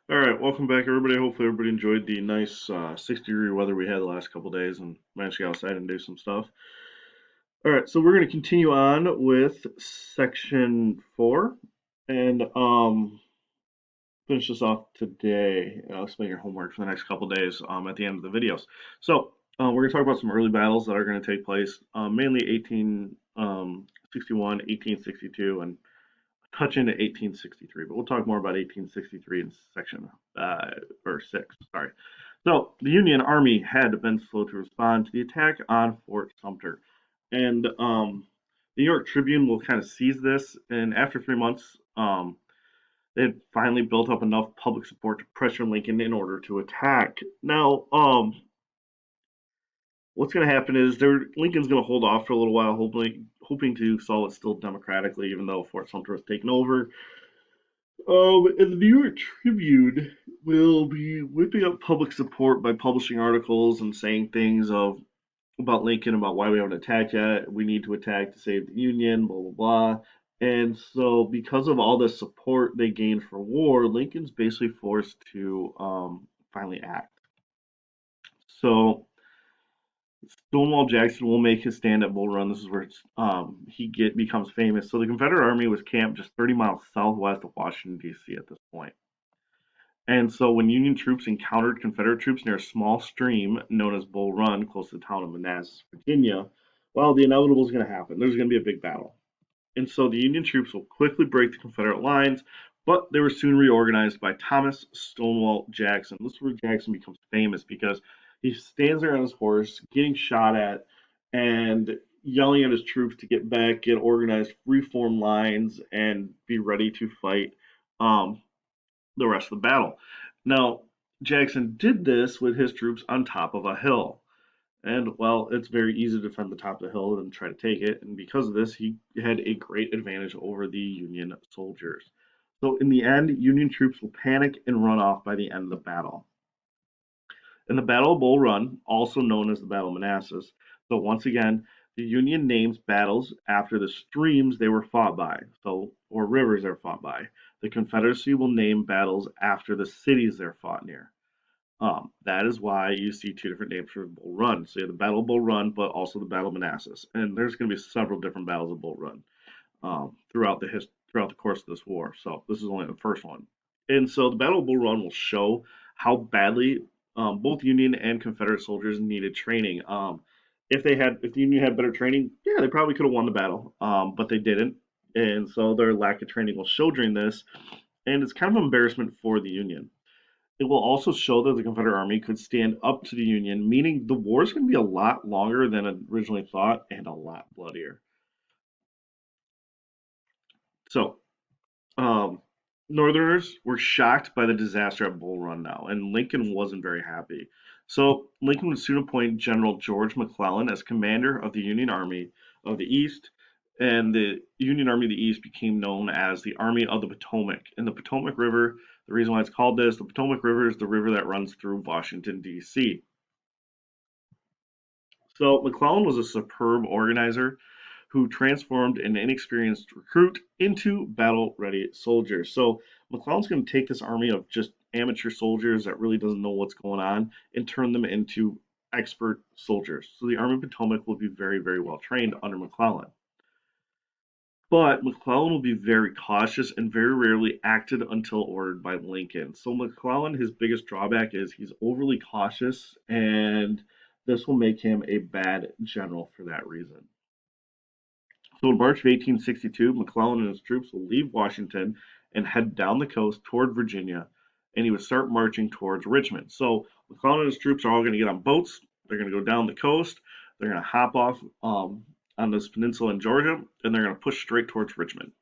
All right, welcome back, everybody. Hopefully, everybody enjoyed the nice 60-degree weather we had the last couple days and managed to get outside and do some stuff. All right, so we're going to continue on with section 4 and finish this off today. I'll explain your homework for the next couple days at the end of the videos. So, we're going to talk about some early battles that are going to take place, mainly 1861, 1862, and touch into 1863, but we'll talk more about 1863 in section or 6. Sorry. So the Union Army had been slow to respond to the attack on Fort Sumter, and the New York Tribune will kind of seize this. And after 3 months, they had finally built up enough public support to pressure Lincoln in order to attack. Now, what's going to happen is Lincoln's going to hold off for a little while, hoping to solve it still democratically, even though Fort Sumter was taken over. And the New York Tribune will be whipping up public support by publishing articles and saying things about Lincoln, about why we haven't attacked yet. We need to attack to save the Union, blah blah blah. And so, because of all the support they gained for war, Lincoln's basically forced to finally act. So, Stonewall Jackson will make his stand at Bull Run. This is where becomes famous. So the Confederate Army was camped just 30 miles southwest of Washington D.C. at this point. And so when Union troops encountered Confederate troops near a small stream known as Bull Run, close to the town of Manassas, Virginia, well, the inevitable is going to happen. There's going to be a big battle. And so the Union troops will quickly break the Confederate lines, but they were soon reorganized by Thomas Stonewall Jackson. This is where Jackson becomes famous because he stands there on his horse, getting shot at, and yelling at his troops to get back, get organized, reform lines, and be ready to fight the rest of the battle. Now, Jackson did this with his troops on top of a hill. And, well, it's very easy to defend the top of the hill and try to take it. And because of this, he had a great advantage over the Union soldiers. So, in the end, Union troops will panic and run off by the end of the battle. In the Battle of Bull Run, also known as the Battle of Manassas, so once again, the Union names battles after the streams they were fought by, or rivers they're fought by. The Confederacy will name battles after the cities they're fought near. That is why you see two different names for Bull Run. So you have the Battle of Bull Run, but also the Battle of Manassas. And there's going to be several different battles of Bull Run throughout the course of this war. So this is only the first one. And so the Battle of Bull Run will show how badly both Union and Confederate soldiers needed training. If the Union had better training, yeah, they probably could have won the battle, but they didn't. And so their lack of training will show during this, and it's kind of an embarrassment for the Union. It will also show that the Confederate Army could stand up to the Union, meaning the war is going to be a lot longer than originally thought and a lot bloodier. So, um, Northerners were shocked by the disaster at Bull Run now, and Lincoln wasn't very happy. So, Lincoln would soon appoint General George McClellan as commander of the Union Army of the East, and the Union Army of the East became known as the Army of the Potomac. And the Potomac River, the reason why it's called this, the Potomac River is the river that runs through Washington, D.C. So McClellan was a superb organizer who transformed an inexperienced recruit into battle-ready soldiers. So McClellan's going to take this army of just amateur soldiers that really doesn't know what's going on and turn them into expert soldiers. So the Army of Potomac will be very, very well trained under McClellan. But McClellan will be very cautious and very rarely acted until ordered by Lincoln. So McClellan, his biggest drawback is he's overly cautious, and this will make him a bad general for that reason. So in March of 1862, McClellan and his troops will leave Washington and head down the coast toward Virginia, and he would start marching towards Richmond. So McClellan and his troops are all going to get on boats. They're going to go down the coast. They're going to hop off on this peninsula in Georgia, and they're going to push straight towards Richmond.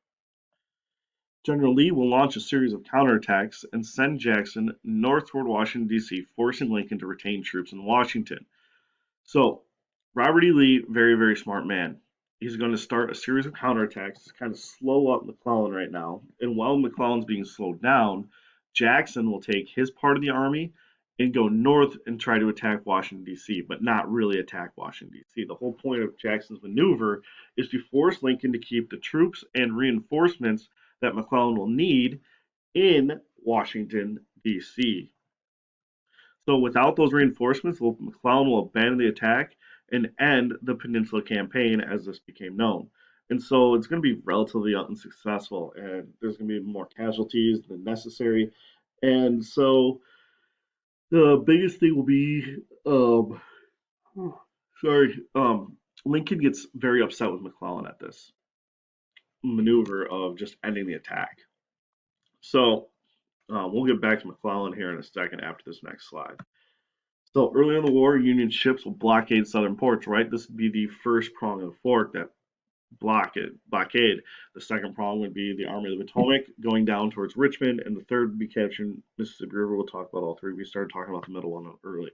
General Lee will launch a series of counterattacks and send Jackson north toward Washington, D.C., forcing Lincoln to retain troops in Washington. So, Robert E. Lee, very, very smart man. He's going to start a series of counterattacks to kind of slow up McClellan right now. And while McClellan's being slowed down, Jackson will take his part of the army and go north and try to attack Washington, D.C., but not really attack Washington, D.C. The whole point of Jackson's maneuver is to force Lincoln to keep the troops and reinforcements that McClellan will need in Washington, BC. So without those reinforcements, McClellan will abandon the attack and end the Peninsula Campaign as this became known. And so it's going to be relatively unsuccessful, and there's going to be more casualties than necessary. And so the biggest thing will be, sorry, Lincoln gets very upset with McClellan at this maneuver of just ending the attack. So we'll get back to McClellan here in a second after this next slide. So early in the war, Union ships will blockade southern ports, right? This would be the first prong of the fork that blockade. The second prong would be the Army of the Potomac going down towards Richmond, and the third would be capturing Mississippi River. We'll talk about all three. We started talking about the middle one early.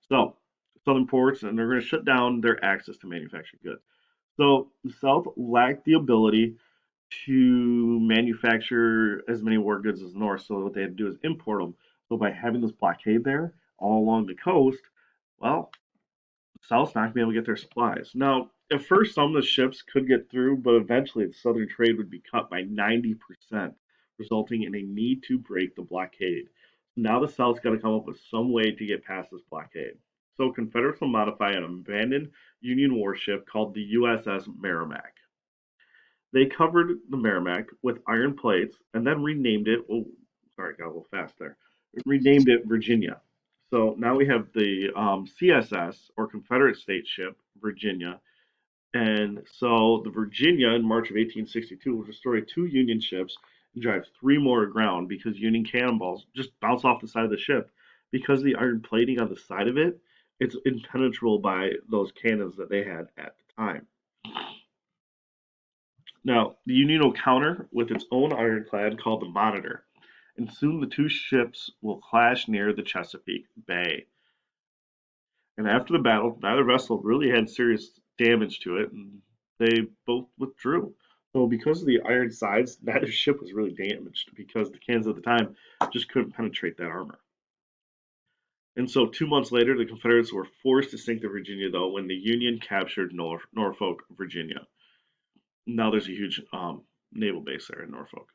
So southern ports, and they're going to shut down their access to manufactured goods. So the South lacked the ability to manufacture as many war goods as the North, so what they had to do is import them. So by having this blockade there all along the coast, well, the South's not going to be able to get their supplies. Now, at first, some of the ships could get through, but eventually the southern trade would be cut by 90%, resulting in a need to break the blockade. Now the South's got to come up with some way to get past this blockade. So Confederates will modify an abandoned Union warship called the USS Merrimac. They covered the Merrimac with iron plates and then renamed it. Oh, sorry, got a little fast there. Renamed it Virginia. So now we have the CSS or Confederate State Ship Virginia. And so the Virginia in March of 1862 will destroy two Union ships and drive three more aground because Union cannonballs just bounce off the side of the ship. Because the iron plating on the side of it, it's impenetrable by those cannons that they had at the time. Now, the Union will counter with its own ironclad called the Monitor, and soon the two ships will clash near the Chesapeake Bay. And after the battle, neither vessel really had serious damage to it, and they both withdrew. So, because of the iron sides, neither ship was really damaged because the cannons at the time just couldn't penetrate that armor. And so, 2 months later, the Confederates were forced to sink the Virginia, though, when the Union captured Norfolk, Virginia. Now there's a huge naval base there in Norfolk.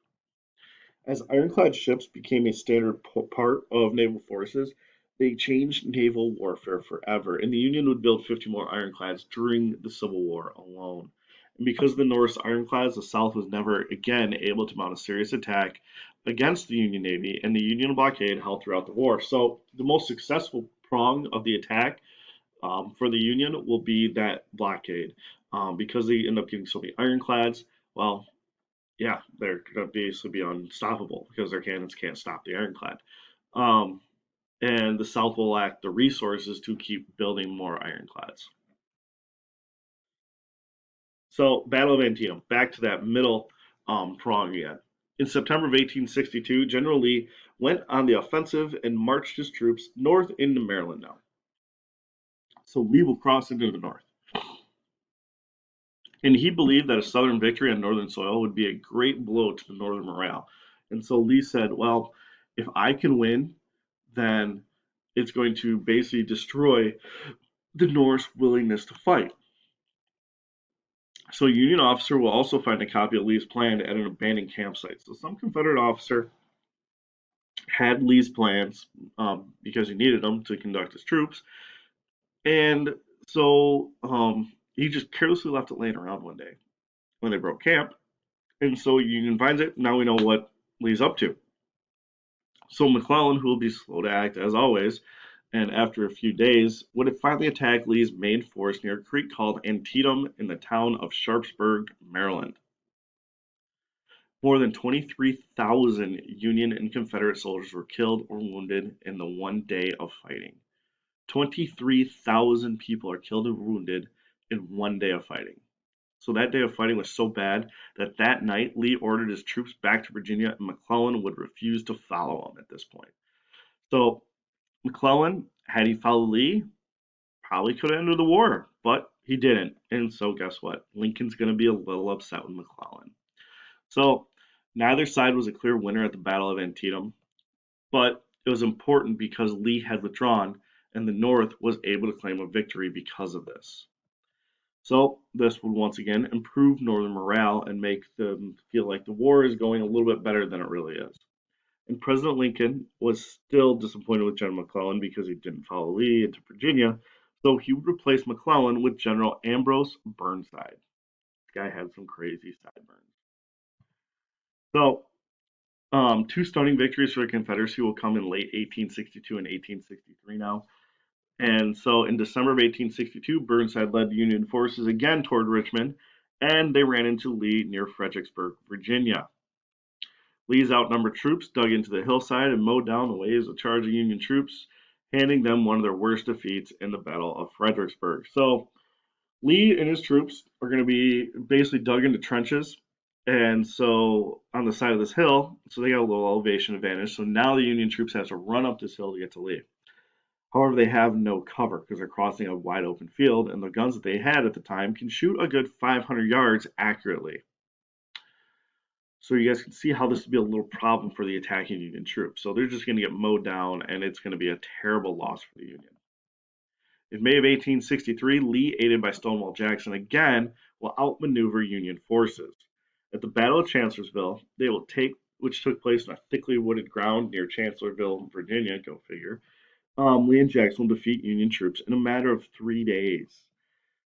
As ironclad ships became a standard part of naval forces, they changed naval warfare forever, and the Union would build 50 more ironclads during the Civil War alone. And because of the North's ironclads, the South was never again able to mount a serious attack against the Union Navy, and the Union blockade held throughout the war. So the most successful prong of the attack for the Union will be that blockade. Because they end up getting so many ironclads, well, yeah, they're going to basically be unstoppable because their cannons can't stop the ironclad. Um, and the South will lack the resources to keep building more ironclads. So, Battle of Antietam, back to that middle prong again. In September of 1862, General Lee went on the offensive and marched his troops north into Maryland now. So Lee will cross into the north. And he believed that a Southern victory on Northern soil would be a great blow to the Northern morale. And so Lee said, well, if I can win, then it's going to basically destroy the North's willingness to fight. So a Union officer will also find a copy of Lee's plan at an abandoned campsite. So some Confederate officer had Lee's plans because he needed them to conduct his troops. And so he just carelessly left it laying around one day when they broke camp. And so Union finds it. Now we know what Lee's up to. So McClellan, who will be slow to act as always, and after a few days, would finally attack Lee's main force near a creek called Antietam in the town of Sharpsburg, Maryland. More than 23,000 Union and Confederate soldiers were killed or wounded in the one day of fighting. 23,000 people are killed and wounded in one day of fighting. So that day of fighting was so bad that that night Lee ordered his troops back to Virginia, and McClellan would refuse to follow him at this point. So McClellan, had he followed Lee, probably could have ended the war, but he didn't. And so guess what? Lincoln's going to be a little upset with McClellan. So neither side was a clear winner at the Battle of Antietam, but it was important because Lee had withdrawn and the North was able to claim a victory because of this. So this would once again improve Northern morale and make them feel like the war is going a little bit better than it really is. And President Lincoln was still disappointed with General McClellan because he didn't follow Lee into Virginia, so he would replace McClellan with General Ambrose Burnside. This guy had some crazy sideburns. So, two stunning victories for the Confederacy will come in late 1862 and 1863 now. And so in December of 1862, Burnside led the Union forces again toward Richmond, and they ran into Lee near Fredericksburg, Virginia. Lee's outnumbered troops dug into the hillside and mowed down the waves of charging Union troops, handing them one of their worst defeats in the Battle of Fredericksburg. So Lee and his troops are going to be basically dug into trenches. And so on the side of this hill, so they got a little elevation advantage. So now the Union troops have to run up this hill to get to Lee. However, they have no cover because they're crossing a wide open field, and the guns that they had at the time can shoot a good 500 yards accurately. So you guys can see how this would be a little problem for the attacking Union troops. So they're just going to get mowed down, and it's going to be a terrible loss for the Union. In May of 1863, Lee, aided by Stonewall Jackson again, will outmaneuver Union forces. At the Battle of Chancellorsville, which took place on a thickly wooded ground near Chancellorsville, Virginia, go figure, Lee and Jackson will defeat Union troops in a matter of 3 days.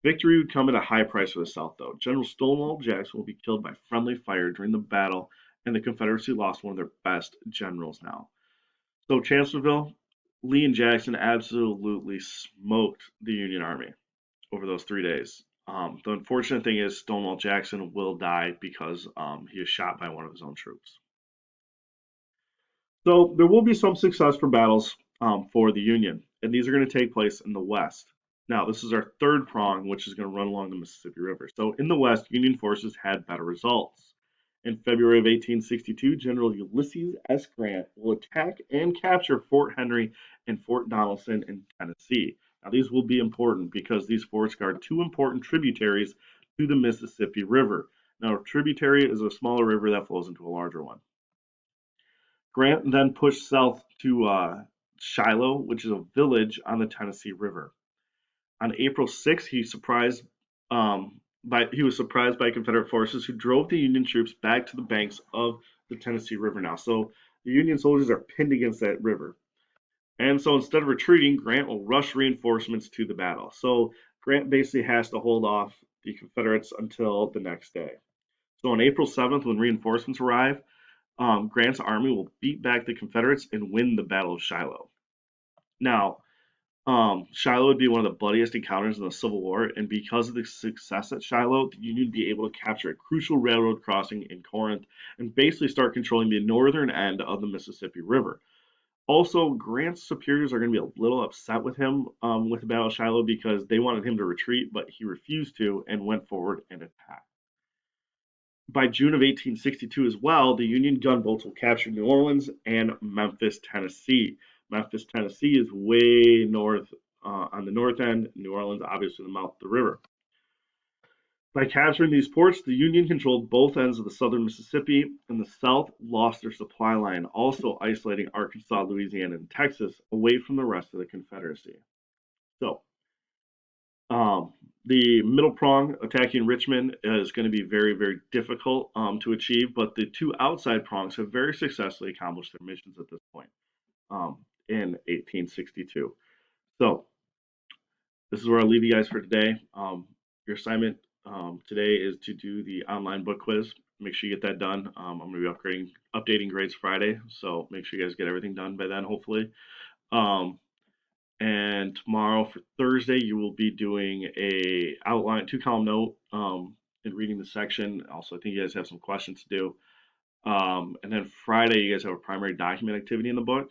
Victory would come at a high price for the South, though. General Stonewall Jackson will be killed by friendly fire during the battle, and the Confederacy lost one of their best generals now. So, Chancellorsville, Lee and Jackson absolutely smoked the Union Army over those 3 days. The unfortunate thing is Stonewall Jackson will die because he is shot by one of his own troops. So there will be some successful battles for the Union, and these are going to take place in the West. Now, this is our third prong, which is going to run along the Mississippi River. So in the West, Union forces had better results. In February of 1862, General Ulysses S. Grant will attack and capture Fort Henry and Fort Donelson in Tennessee. Now, these will be important because these forts guard two important tributaries to the Mississippi River. Now, a tributary is a smaller river that flows into a larger one. Grant then pushed south to Shiloh, which is a village on the Tennessee River. On April 6th, he was surprised by Confederate forces who drove the Union troops back to the banks of the Tennessee River now. So the Union soldiers are pinned against that river. And so instead of retreating, Grant will rush reinforcements to the battle. So Grant basically has to hold off the Confederates until the next day. So on April 7th, when reinforcements arrive, Grant's army will beat back the Confederates and win the Battle of Shiloh. Now, Shiloh would be one of the bloodiest encounters in the Civil War, and because of the success at Shiloh, the Union would be able to capture a crucial railroad crossing in Corinth and basically start controlling the northern end of the Mississippi River. Also, Grant's superiors are going to be a little upset with him with the Battle of Shiloh because they wanted him to retreat, but he refused to and went forward and attacked. By June of 1862 as well, the Union gunboats will capture New Orleans and Memphis, Tennessee. Memphis, Tennessee is way north on the north end. New Orleans, obviously, the mouth of the river. By capturing these ports, the Union controlled both ends of the southern Mississippi, and the South lost their supply line, also isolating Arkansas, Louisiana, and Texas away from the rest of the Confederacy. So, the middle prong, attacking Richmond, is going to be very, very difficult to achieve, but the two outside prongs have very successfully accomplished their missions at this point in 1862. So, this is where I'll leave you guys for today. Your assignment today is to do the online book quiz. Make sure you get that done. I'm going to be updating grades Friday, so make sure you guys get everything done by then, hopefully. And tomorrow for Thursday, you will be doing a outline, 2-column note, and reading the section. Also, I think you guys have some questions to do. And then Friday, you guys have a primary document activity in the book.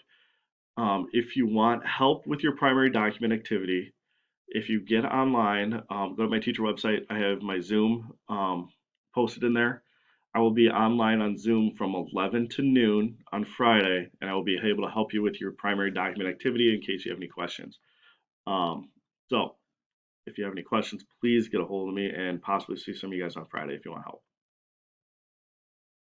If you want help with your primary document activity, if you get online, go to my teacher website. I have my Zoom posted in there. I will be online on Zoom from 11 to noon on Friday, and I will be able to help you with your primary document activity in case you have any questions. So if you have any questions, please get a hold of me and possibly see some of you guys on Friday if you want help.